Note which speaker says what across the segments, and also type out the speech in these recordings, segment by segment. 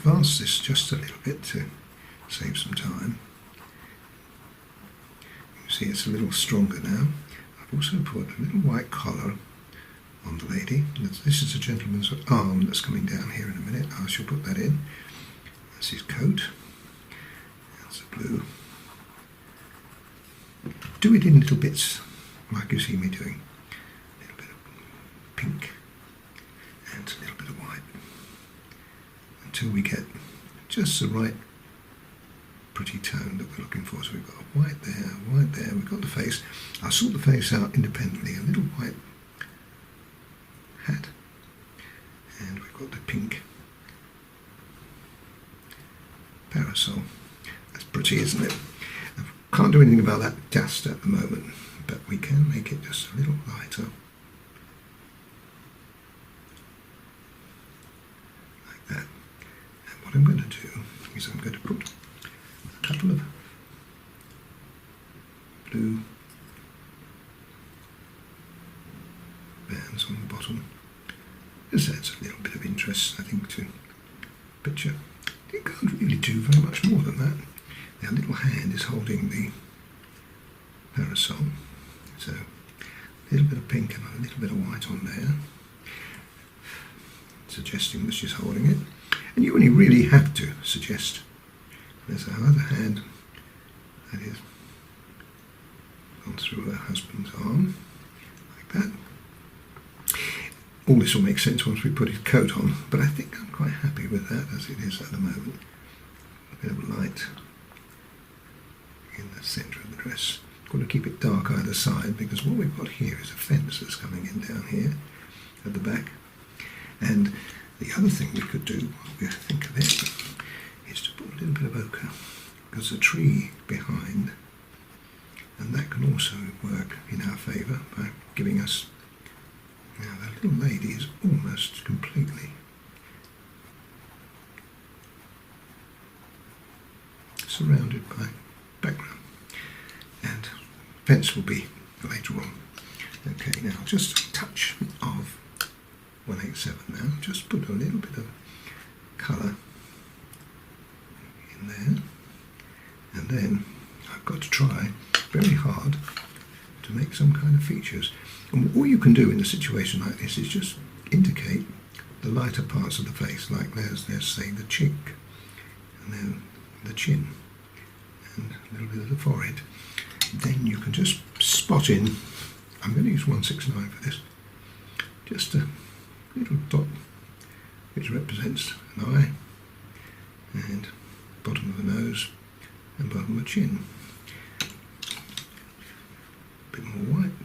Speaker 1: advance this just a little bit to save some time. You see it's a little stronger now. I've also put a little white collar on the lady. This is a gentleman's arm that's coming down here in a minute. I shall put that in. That's his coat. That's the blue. Do it in little bits, like you see me doing. A little bit of pink and a little bit of white, until we get just the right pretty tone that we're looking for. So we've got a white there, we've got the face. I'll sort the face out independently. A little white hat, and we've got the pink parasol. That's pretty, isn't it? I can't do anything about that dust at the moment, but we can make it just a little lighter, like that. And what I'm going to do is I'm going to put a couple of blue bands on the bottom. This adds a little bit of interest, I think, to the picture. You can't really do very much more than that. Their little hand is holding the parasol, so a little bit of pink and a little bit of white on there, suggesting that she's holding it. And you only really have to suggest. There's her other hand that is gone through her husband's arm, like that. All this will make sense once we put his coat on, but I think I'm quite happy with that as it is at the moment. A bit of light in the centre of the dress. Got to keep it dark either side, because what we've got here is a fence that's coming in down here at the back. And the other thing we could do, while we think of it, is to put a little bit of ochre, because the tree behind, and that can also work in our favour by giving us. Now the little lady is almost completely surrounded by background, and fence will be later on. Okay, now just a touch of 187 now, just put a little bit of colour in there, and then I've got to try very hard to make some kind of features. And all you can do in a situation like this is just indicate the lighter parts of the face, like there's say the cheek, and then the chin, and a little bit of the forehead. Then you can just spot in, I'm going to use 169 for this, just a little dot which represents an eye, and bottom of the nose, and bottom of the chin. A bit more white.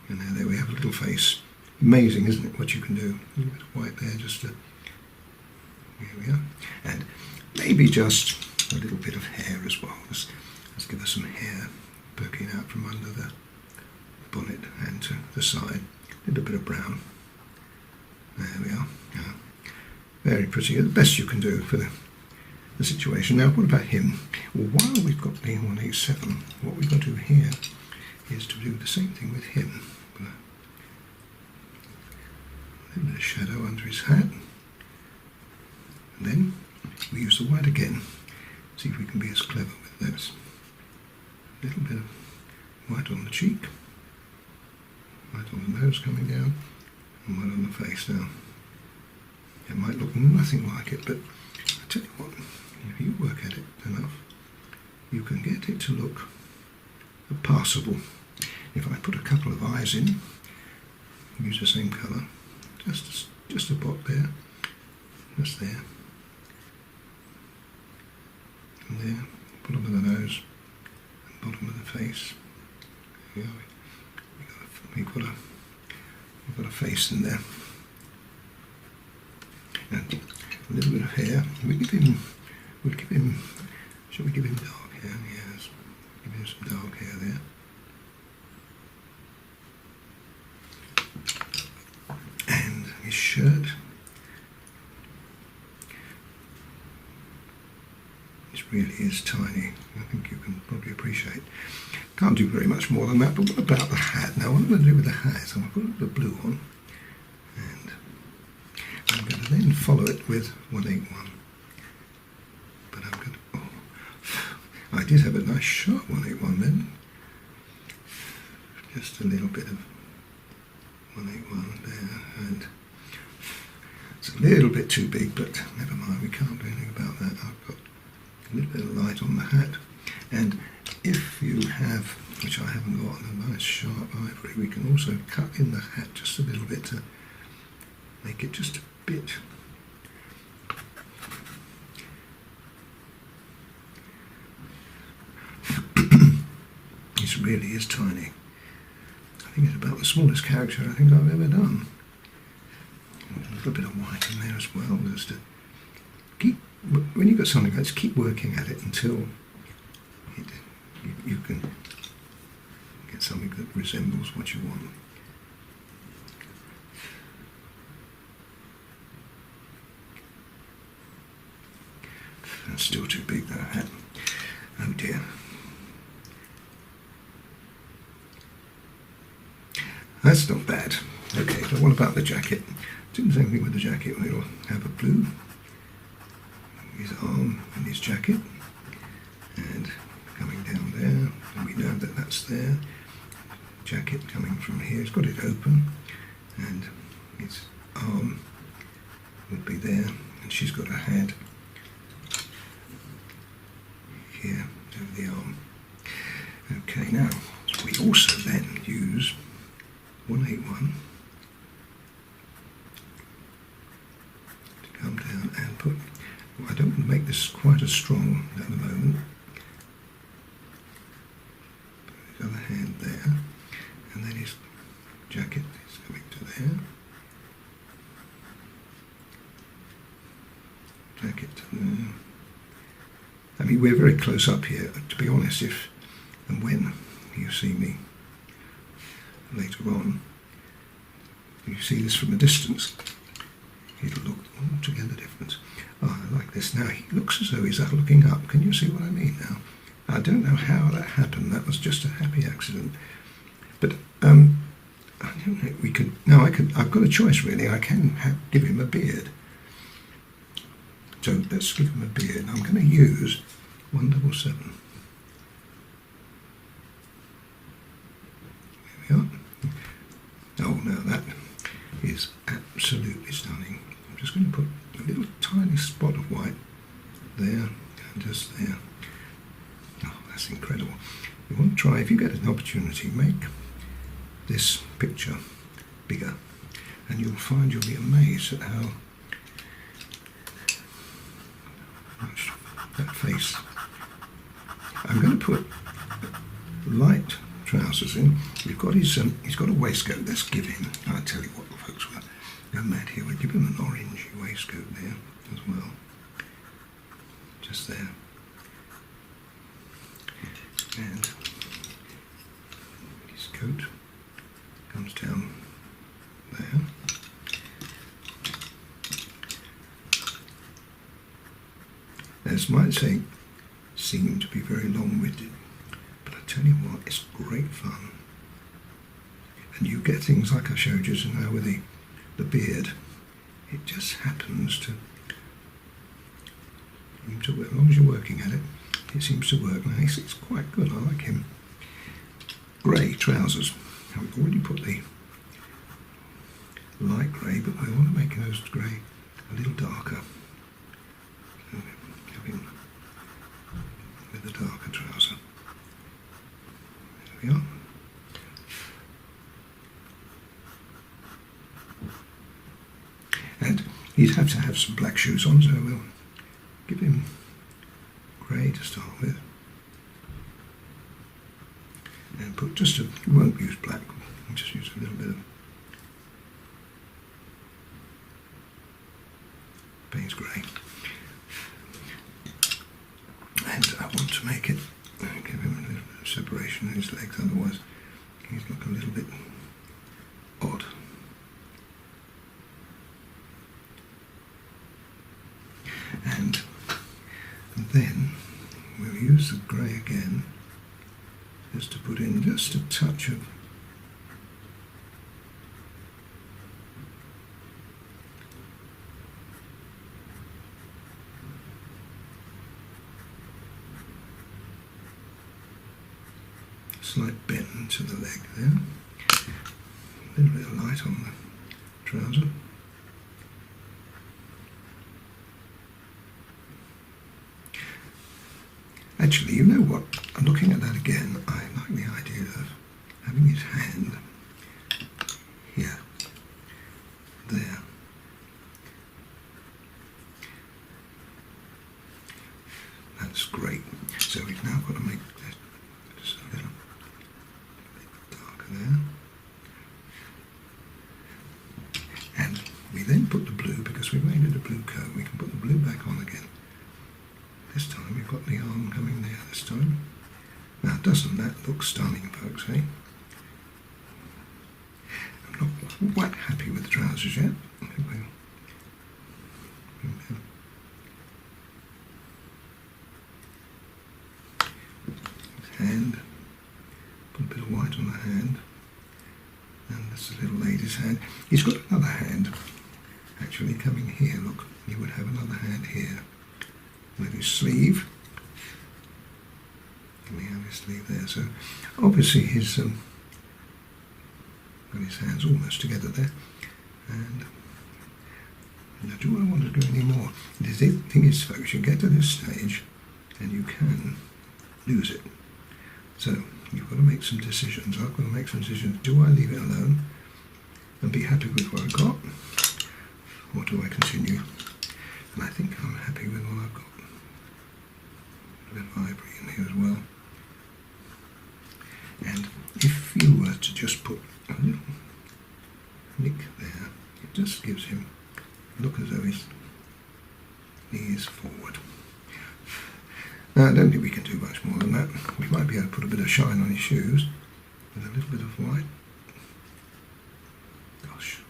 Speaker 1: And now there we have a little face. Amazing, isn't it, what you can do? A little bit of white there, just to, here we are. And maybe just a little bit of hair as well. Let's give us some hair poking out from under the bonnet and to the side. A little bit of brown. There we are. Yeah. Very pretty. The best you can do for the situation. Now, what about him? Well, while we've got the 187, what we've got to do here is to do the same thing with him. A little bit of shadow under his hat. And then we use the white again. See if we can be as clever with this. A little bit of white on the cheek, white on the nose coming down, and white on the face now. It might look nothing like it, but I tell you what, if you work at it enough, you can get it to look passable. If I put a couple of eyes in, use the same colour, just a dot there, just there, and there, bottom of the nose, and bottom of the face. There we are. We've got a face in there, and a little bit of hair. Shall we give him dark hair? Yes, give him some dark hair there. And his shirt. This really is tiny. I think you can probably appreciate. Can't do very much more than that, but what about the hat? Now, what I'm going to do with the hat is I'm going to put the blue on, and I'm going to then follow it with 181. But I'm going to... Oh, I did have a nice sharp 181 then. Just a little bit of 181 there, and it's a little bit too big, but never mind, we can't do anything about that. I've got a little bit of light on the hat, and if you have, which I haven't got, a nice sharp ivory, we can also cut in the hat just a little bit to make it just a bit. This really is tiny. I think it's about the smallest character I think I've ever done. A little bit of white in there as well, just to keep, when you've got something like this, keep working at it until you can get something that resembles what you want. That's still too big, that hat. Oh dear. That's not bad. Okay, so what about the jacket? Do the same thing with the jacket. We'll have a blue, his arm and his jacket, and coming down there, and we know that that's there. Jacket coming from here, he's got it open, and his arm would be there, and she's got a head here over the arm. Okay, now we also then use 181 to come down and put, well, I don't want to make this quite as strong at the moment. Put his other hand there, and then his jacket is coming to there. Jacket to there. I mean, we're very close up here, to be honest, if and when you see me later on, you see this from a distance, it'll look altogether different. Oh, I like this. Now, he looks as though he's looking up. Can you see what I mean now? I don't know how that happened. That was just a happy accident. But, I don't know, we could, now I've got a choice really. I can give him a beard. So let's give him a beard. I'm going to use 177. There we are. Oh no, that is absolutely stunning. I'm just going to put a little tiny spot of white there and just there. Oh, that's incredible. You want to try, if you get an opportunity, make this picture bigger, and you'll find you'll be amazed at how much that face. I'm going to put light trousers in. He's got a waistcoat. Let's give him, I tell you what, folks, we'll go mad here. We'll give him an orange waistcoat there as well. Just there. And his coat comes down there. This might seem to be very long-winded, but I tell you what, it's great fun. And you get things like I showed you just now with the beard. It just happens to, as long as you're working at it, it seems to work nice. It's quite good, I like him. Grey trousers. Now we've already put the light grey, but we want to make those grey a little darker. So have him with the darker trouser. There we are. And he'd have to have some black shoes on, so we'll give him grey to start with. And put just a, we won't use black, we'll just use a little bit of Payne's grey. And I want to make it, give him a little bit of separation in his legs, otherwise he's look a little bit odd. And then we'll use the grey again, just to put in just a touch of slight bend to the leg there. A little bit of light on the trouser. Actually, you know what? I'm looking at that again. I like the idea of having his hand here, there. That's great. So we've now got to make this just a little bit darker there. And we then put the blue, because we made it a blue coat, we can put the blue back on again. This time we've got the arm coming there this time. Now doesn't that look stunning, folks, eh? I'm not quite happy with the trousers yet. Hand, put a bit of white on the hand, and this is a little lady's hand. He's got another hand actually coming here, look, he would have another hand here with his sleeve, and we have his sleeve there, so obviously his got his hands almost together there, and now do I want to do any more? The thing is, folks, you get to this stage and you can lose it. So you've got to make some decisions. I've got to make some decisions. Do I leave it alone and be happy with what I've got, or do I continue? And I think I'm happy with what I've got. A bit of ivory in here as well. And if you were to just put a little nick there, it just gives him a look as though his knee is forward. Now, I don't think we can do much more than that. We might be able to put a bit of shine on his shoes with a little bit of white. Gosh,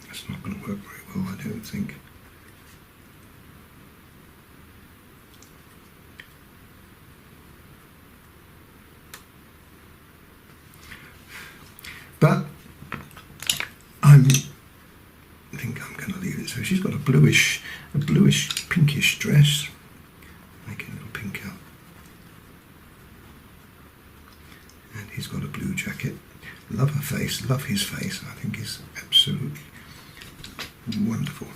Speaker 1: that's not going to work very well, I don't think. But I think I'm going to leave it. So she's got a bluish, pinkish dress. Make it a little pinker. And he's got a blue jacket. Love her face, love his face. I think he's absolutely wonderful.